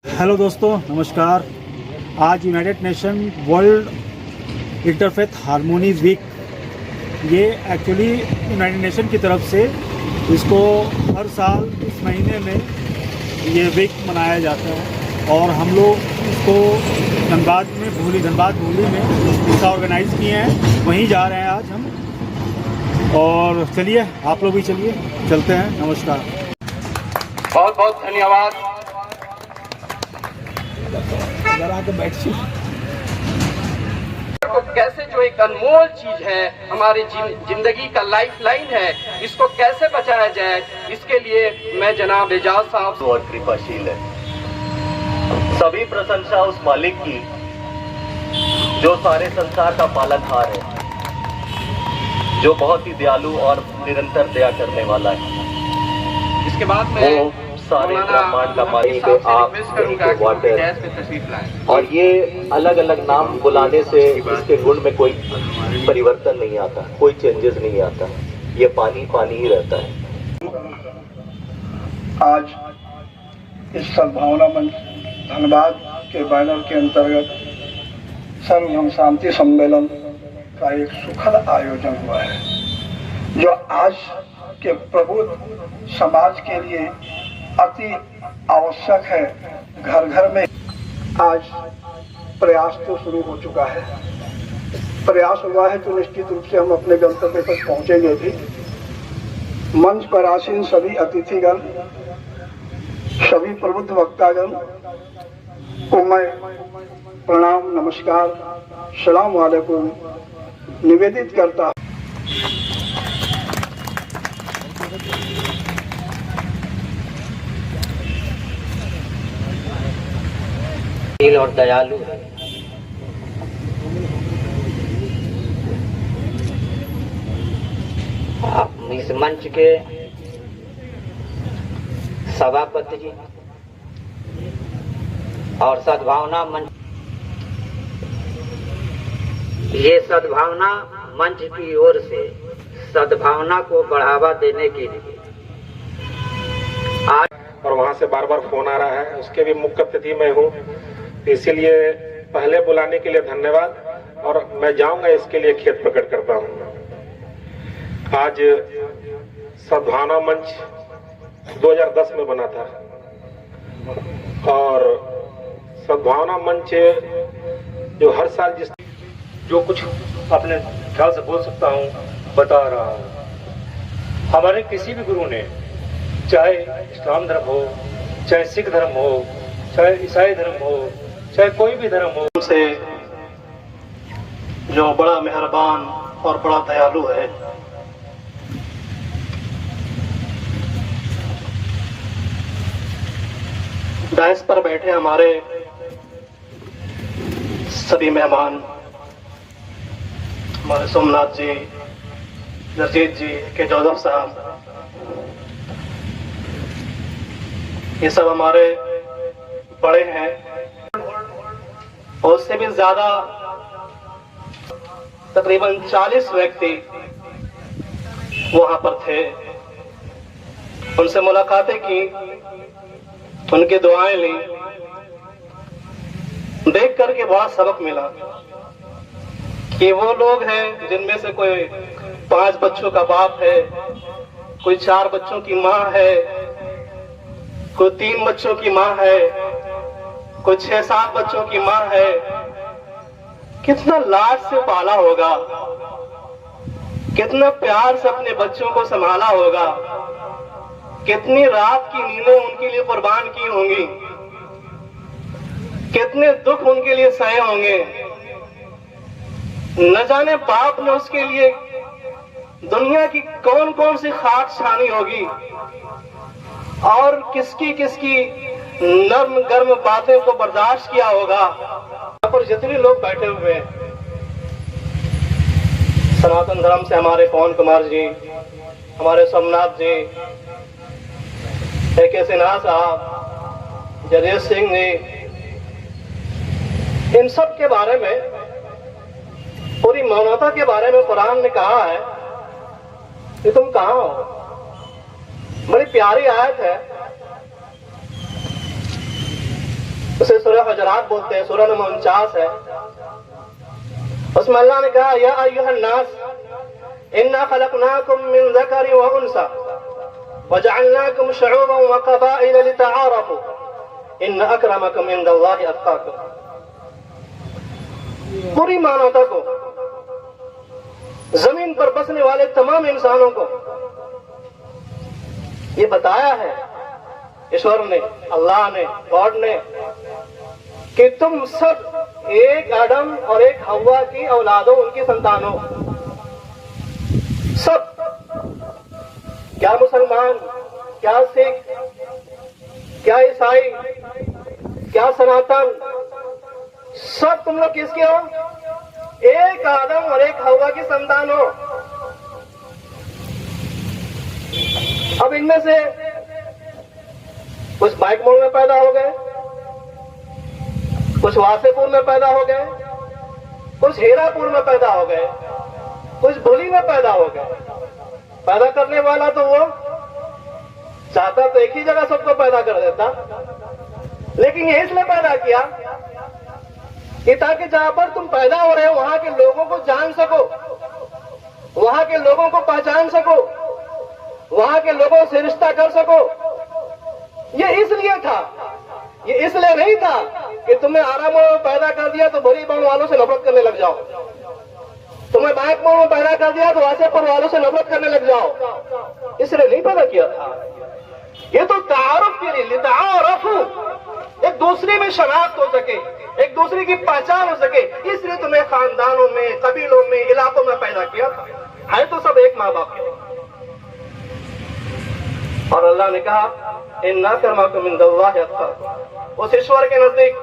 Hello दोस्तों, नमस्कार। आज United Nation World Interfaith Harmony Week, ये एक्चुअली यूनाइटेड नेशन की तरफ से इसको हर साल इस महीने में ये वीक मनाया जाता है और हम लोग इसको धनबाद भूली में इसका ऑर्गेनाइज़ किए हैं। वहीं जा रहे हैं आज हम, और चलिए आप लोग भी चलिए, चलते हैं। नमस्कार, बहुत बहुत धन्यवाद। कैसे जो एक अनमोल चीज है, हमारी जिंदगी का लाइफ लाइन है, इसको कैसे बचाया जाए, इसके लिए मैं जनाब एजाज साहब और कृपाशील है। सभी प्रशंसा उस मालिक की जो सारे संसार का पालनहार है, जो बहुत ही दयालु और निरंतर दया करने वाला है। इसके बाद में वो सारे ब्रह्मांड का मालिक है, आप वाटर, और ये अलग अलग नाम बुलाने से इसके गुण में कोई परिवर्तन नहीं आता, कोई चेंजेस नहीं आता। ये पानी पानी ही रहता है। आज इस सद्भावना मंच धनबाद के बैनर के अंतर्गत सर्वधर्म शांति सम्मेलन का एक सुखद आयोजन हुआ है, जो आज के प्रबुद्ध समाज के लिए अति आवश्यक है। घर घर में आज प्रयास तो शुरू हो चुका है, प्रयास हुआ है तो निश्चित रूप से हम अपने गंतव्य तक पहुंचेंगे भी। मंच पर आसीन सभी अतिथिगण, सभी प्रबुद्ध वक्तागण को मैं प्रणाम, नमस्कार, सलाम वालेकुम निवेदित करता हूं। और दयालु है। इस मंच के सभापति जी और सद्भावना मंच, ये सद्भावना मंच की ओर से सद्भावना को बढ़ावा देने के लिए आज, और वहां से बार बार फोन आ रहा है, उसके भी मुख्य अतिथि मैं हूँ, इसीलिए पहले बुलाने के लिए धन्यवाद। और मैं जाऊंगा इसके लिए खेद प्रकट करता हूँ। आज सद्भावना मंच 2010 में बना था और सद्भावना मंच जो हर साल जो कुछ अपने ख्याल से बोल सकता हूँ बता रहा हूँ। हमारे किसी भी गुरु ने, चाहे इस्लाम धर्म हो, चाहे सिख धर्म हो, चाहे ईसाई धर्म हो, चाहे कोई भी धर्म हो, से जो बड़ा मेहरबान और बड़ा दयालु है, डायस पर बैठे हमारे सभी मेहमान, हमारे सोमनाथ जी, नरजीत जी, के जोधव साहब, ये सब हमारे बड़े हैं। और उससे भी ज्यादा तकरीबन 40 व्यक्ति वहां पर थे। उनसे मुलाकातें की, उनकी दुआएं ली, देख करके बड़ा सबक मिला कि वो लोग हैं जिनमें से कोई 5 बच्चों का बाप है, कोई 4 बच्चों की माँ है, कोई 3 बच्चों की माँ है, कोई 6-7 बच्चों की माँ है। कितना लाड से पाला होगा, कितना प्यार से अपने बच्चों को संभाला होगा, कितनी रात की नींदें उनके लिए कुर्बान की होंगी, कितने दुख उनके लिए सहे होंगे। न जाने बाप ने उसके लिए दुनिया की कौन कौन सी खाक छानी होगी और किसकी किसकी नर्म गर्म बातें को बर्दाश्त किया होगा। यहाँ पर जितने लोग बैठे हुए हैं, सनातन धर्म से हमारे पवन कुमार जी, हमारे सोमनाथ जी, के सिन्हा साहब, जगदीश सिंह जी, इन सब के बारे में, पूरी मानवता के बारे में कुरान ने कहा है कि तुम कहाँ हो। बड़ी प्यारी आयत है, سورہ حجرات بولتے ہیں, سورہ نمبر 49 ہے. اس میں اللہ نے کہا یا ایھا الناس انا خلقناکم من ذکر و انثی وجعلناکم شعوبا وقبائل لتعارفوا ان اکرمکم عند اللہ اتقاکم. پوری مانوتا کو, زمین پر بسنے والے تمام انسانوں کو یہ بتایا ہے ایشور نے, اللہ نے, گاڈ نے, کہ تم سب ایک آدم اور ایک حوا کی اولاد ہو, ان کی سنتان ہو. سب, کیا مسلمان, کیا سکھ, کیا عیسائی, کیا سناتن, سب تم لوگ کس کے ہو؟ ایک آدم اور ایک حوا کی سنتان ہو. اب ان میں سے کچھ بائک مول میں پیدا ہو گئے, کچھ واسے پور میں پیدا ہو گئے, کچھ ہیرا پور میں پیدا ہو گئے, کچھ بھولی میں پیدا ہو گئے. پیدا کرنے والا تو وہ چاہتا تو ایک ہی جگہ سب کو پیدا کر دیتا, لیکن یہ اس لیے پیدا کیا کہ تاکہ جہاں پر تم پیدا ہو رہے ہو وہاں کے لوگوں کو جان سکو, وہاں کے لوگوں کو پہچان سکو, وہاں کے لوگوں سے رشتہ کر سکو. یہ اس لیے تھا, یہ اس لیے نہیں تھا کہ تمہیں آرام میں پیدا کر دیا تو بھری بڑھ والوں سے نفرت کرنے لگ جاؤ, تمہیں بائک میں پیدا کر دیا تو واسے پر والوں سے نفرت کرنے لگ جاؤ. اس لیے نہیں پیدا کیا تھا. یہ تو تعارف کے لیے, لتعارفوا, ایک دوسرے میں شناخت ہو سکے, ایک دوسرے کی پہچان ہو سکے. اس لیے تمہیں خاندانوں میں, قبیلوں میں, علاقوں میں پیدا کیا تھا. ہے تو سب ایک ماں باپ کے. اور اللہ نے کہا ان اکرمکم عند اللہ اتقاکم. اس ایشور کے نزدیک,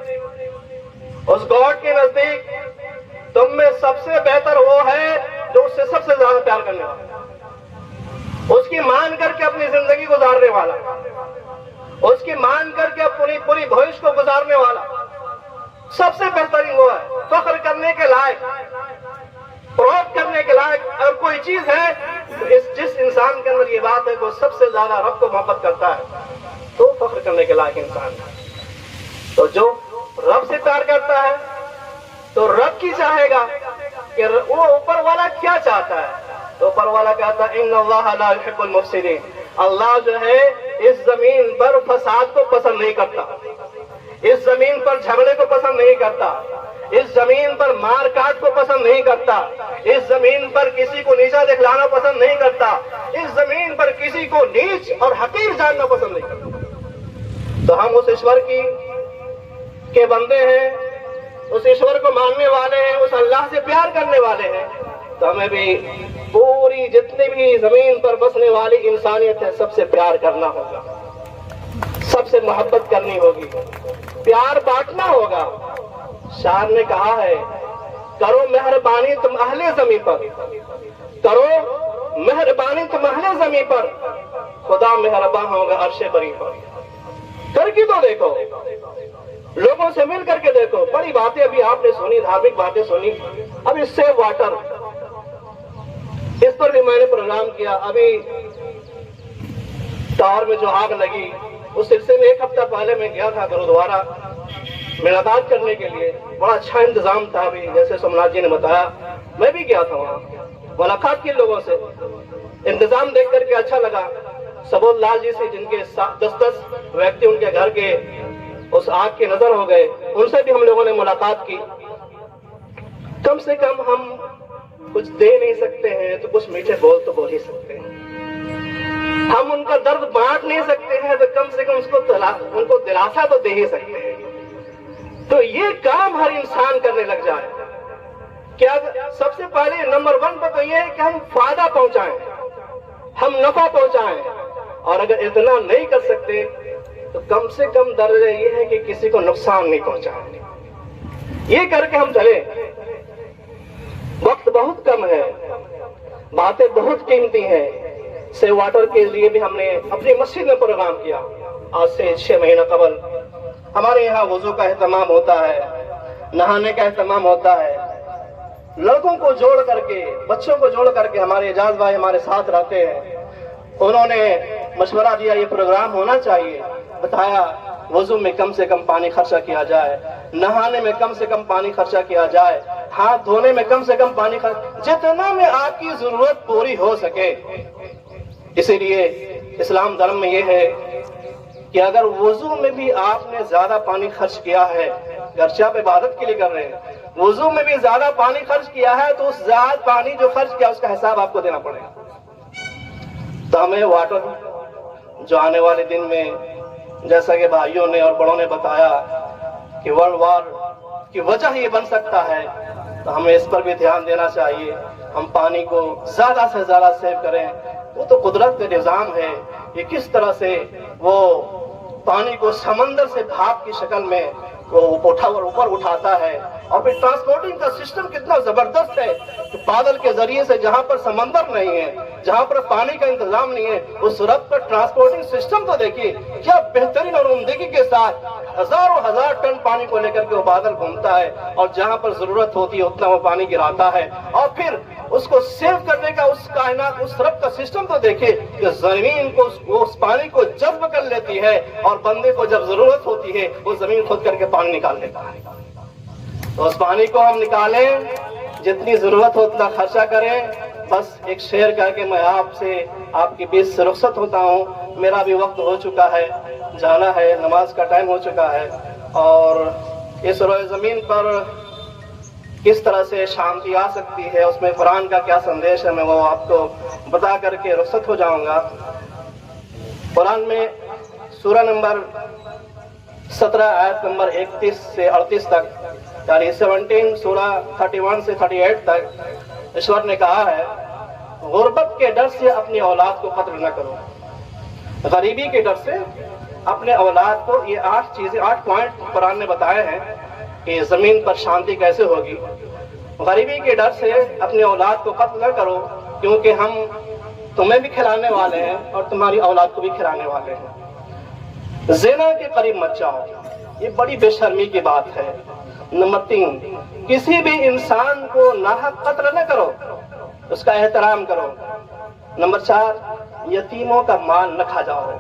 اس گاڈ کے نزدیک تم میں سب سے بہتر وہ ہے جو اس سے سب سے زیادہ پیار کرنے والا, اس کی مان کر کے اپنی زندگی گزارنے والا, اس کی مان کر کے اپنی پوری بھوش کو گزارنے والا. سب سے بہترین وہ ہے, فخر کرنے کے لائق, پروت کرنے کے لائق. اگر کوئی چیز ہے تو جس انسان کے اندر یہ بات ہے کہ وہ سب سے زیادہ رب کو محبت کرتا ہے تو فخر کرنے کے لائق انسان ہے. تو جو رب سے پیار کرتا ہے تو رب کی چاہے گا کہ وہ اوپر والا کیا چاہتا ہے. تو اوپر والا کہتا ہے ان اللہ لا يحب المفسدین. اللہ جو ہے اس زمین پر فساد کو پسند نہیں کرتا, اس زمین پر جھگڑے کو پسند نہیں کرتا, اس زمین پر مار کاٹ کو پسند نہیں کرتا, اس زمین پر کسی کو نیچا دکھلانا پسند نہیں کرتا, اس زمین پر کسی کو نیچ اور حقیر جاننا پسند نہیں کرتا. تو ہم اس ایشور کے بندے ہیں, اس ایشور کو ماننے والے ہیں, اس اللہ سے پیار کرنے والے ہیں. تو ہمیں بھی پوری جتنی بھی زمین پر بسنے والی انسانیت ہے سب سے پیار کرنا ہوگا, سب سے محبت کرنی ہوگی, پیار بانٹنا ہوگا. شاعر نے کہا ہے کرو مہربانی تم اہل زمین پر, کرو مہربانی تم اہل زمین پر, خدا مہربان ہوگا عرش بری پر. کر کے تو دیکھو, لوگوں سے مل کر کے دیکھو. بڑی باتیں ابھی آپ نے سنی, دھارمک باتیں سنی. ابھی سیو واٹر, اس پر بھی میں نے پروگرام کیا. ابھی ٹاور میں جو آگ لگی اس سلسلے میں ایک ہفتہ پہلے میں گیا تھا گرودوارا ملاقات کرنے کے لیے. بڑا اچھا انتظام تھا. ابھی جیسے سومناتھ جی نے بتایا میں بھی گیا تھا وہاں, ملاقات کی لوگوں سے. انتظام دیکھ کر کے اچھا لگا. سبول لال جی سے جن کے 10 ویکتی ان کے گھر کے اس آگ کے نظر ہو گئے, ان سے بھی ہم لوگوں نے ملاقات کی. کم سے کم ہم کچھ دے نہیں سکتے ہیں تو کچھ میٹھے بول تو بول ہی سکتے ہیں. ہم ان کا درد بانٹ نہیں سکتے ہیں تو کم سے کم ان کو دلاسا تو دے ہی سکتے ہیں. تو یہ کام ہر انسان کرنے لگ جائے. کیا سب سے پہلے نمبر 1 پہ تو یہ ہے کہ ہم فائدہ پہنچائیں, ہم نفع پہنچائیں. اور اگر اتنا نہیں کر سکتے تو کم سے کم درجہ یہ ہے کہ کسی کو نقصان نہیں پہنچائیں. یہ کر کے ہم چلیں. وقت بہت کم ہے, باتیں بہت قیمتی ہیں. سیو واٹر کے لیے بھی ہم نے اپنی مسجد میں پروگرام کیا. آج سے 6 مہینہ قبل ہمارے یہاں وضو کا اہتمام ہوتا ہے, نہانے کا اہتمام ہوتا ہے. لڑکوں کو جوڑ کر کے, بچوں کو جوڑ کر کے ہمارے اعجاز بھائی ہمارے ساتھ رہتے ہیں. انہوں نے مشورہ دیا یہ پروگرام ہونا چاہیے. بتایا वजू में कम से कम पानी खर्चा किया जाए, नहाने में कम से कम पानी खर्चा किया जाए, हाथ धोने में कम से कम पानी जितना में आपकी जरूरत पूरी हो सके। इसीलिए इस्लाम धर्म में यह है कि अगर वजू में भी आपने ज्यादा पानी खर्च किया है, गर्चे आप इबादत के लिए कर रहे हैं, वजू में भी ज्यादा पानी खर्च किया है तो उस ज्यादा पानी जो खर्च किया उसका हिसाब आपको देना पड़ेगा। तो हमें वाटर जो आने वाले दिन में, जैसा कि भाइयों ने और बड़ों ने बताया कि वर्ल्ड वॉर की वजह ये बन सकता है, तो हमें इस पर भी ध्यान देना चाहिए। हम पानी को ज्यादा से ज्यादा सेव करें। वो तो कुदरत का निजाम है, ये किस तरह से वो पानी को समंदर से भाप की शक्ल में वो ऊपर उठाता है, और फिर ट्रांसपोर्टिंग का सिस्टम कितना जबरदस्त है कि बादल के जरिए से जहां पर समंदर नहीं है, जहां पर पानी का इंतजाम नहीं है, उस रब पर ट्रांसपोर्टिंग सिस्टम तो देखिए क्या बेहतरीन और उम्दगी के साथ हजारों हजार टन पानी को लेकर के वो बादल घूमता है, और जहां पर जरूरत होती है उतना वो पानी गिराता है, और फिर उसको सेव करने का उस कायनात, उस रब का सिस्टम तो देखिए कि जमीन को उस पानी को जज्ब कर लेती है, और बंदे को जब जरूरत होती है वो जमीन खोद करके पानी निकाल लेता है। तो उस पानी को हम निकालें, जितनी जरूरत हो उतना खर्चा करें। बस एक शेर करके मैं आपसे आपके बीच से रुखसत होता हूँ। मेरा भी वक्त हो चुका है, जाना है, नमाज का टाइम हो चुका है, और इस रोए जमीन पर किस तरह से शांति आ सकती है, उसमें कुरान का क्या संदेश है, मैं वो आपको बता करके रुखसत हो जाऊंगा। कुरान में सूरा नंबर 17 आयत नंबर 31 से 38 तक, यानी 17 सूरा 31 से 38 तक ईश्वर ने कहा है, गुर्बत के डर से अपनी औलाद को कत्ल न करो, गरीबी के डर से अपने औलाद को, ये 8 पॉइंट कुरान ने बताए हैं कि जमीन पर शांति कैसे होगी। गरीबी के डर से अपनी औलाद को कत्ल न करो, क्योंकि हम तुम्हें भी खिलाने वाले हैं और तुम्हारी औलाद को भी खिलाने वाले हैं। ज़िना के करीब मत जाओ, ये बड़ी बेशर्मी की बात है। नंबर 3, किसी भी इंसान को नाहक कत्ल न करो, उसका एहतराम करो। नंबर 4, यतीमों का माल न खा जाओ।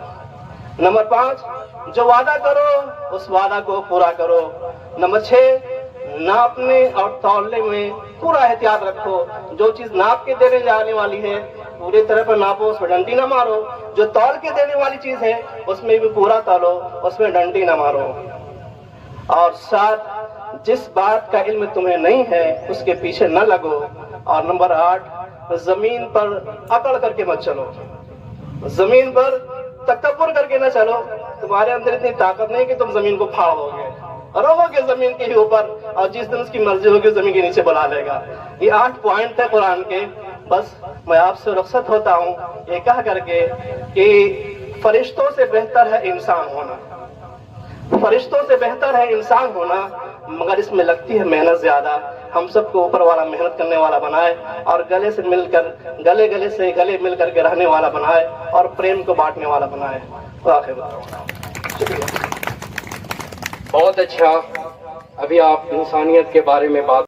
नंबर 5, जो वादा करो उस वादा को पूरा करो। नंबर 6, नापने और तौलने में पूरा एहतियात रखो। जो चीज नाप के देने जाने वाली है पूरी तरह पर नापो, उसमें डंडी ना मारो। जो तौल के देने वाली चीज है उसमें भी पूरा तौलो, उसमें डंडी ना मारो। और 7, जिस बात का इल्म तुम्हें नहीं है उसके पीछे न लगो। और नंबर 8, जमीन पर अकड़ करके मत चलो, जमीन पर तकब्बुर करके न चलो। तुम्हारे अंदर इतनी ताकत नहीं कि तुम जमीन को फाड़ दोगे, रहोगे जमीन के ही ऊपर, और जिस दिन उसकी मर्जी होगी जमीन के नीचे बुला लेगा। ये 8 पॉइंट है कुरान के। बस मैं आपसे रुखसत होता हूँ ये कह करके कि फरिश्तों से बेहतर है इंसान होना, फरिश्तों से बेहतर है इंसान होना, मगर इसमें लगती है मेहनत ज्यादा। हम सबको ऊपर वाला मेहनत करने वाला बनाए, और गले से मिलकर गले मिल करके रहने वाला बनाए, और प्रेम को बांटने वाला बनाए। बहुत अच्छा। अभी आप इंसानियत के बारे में बात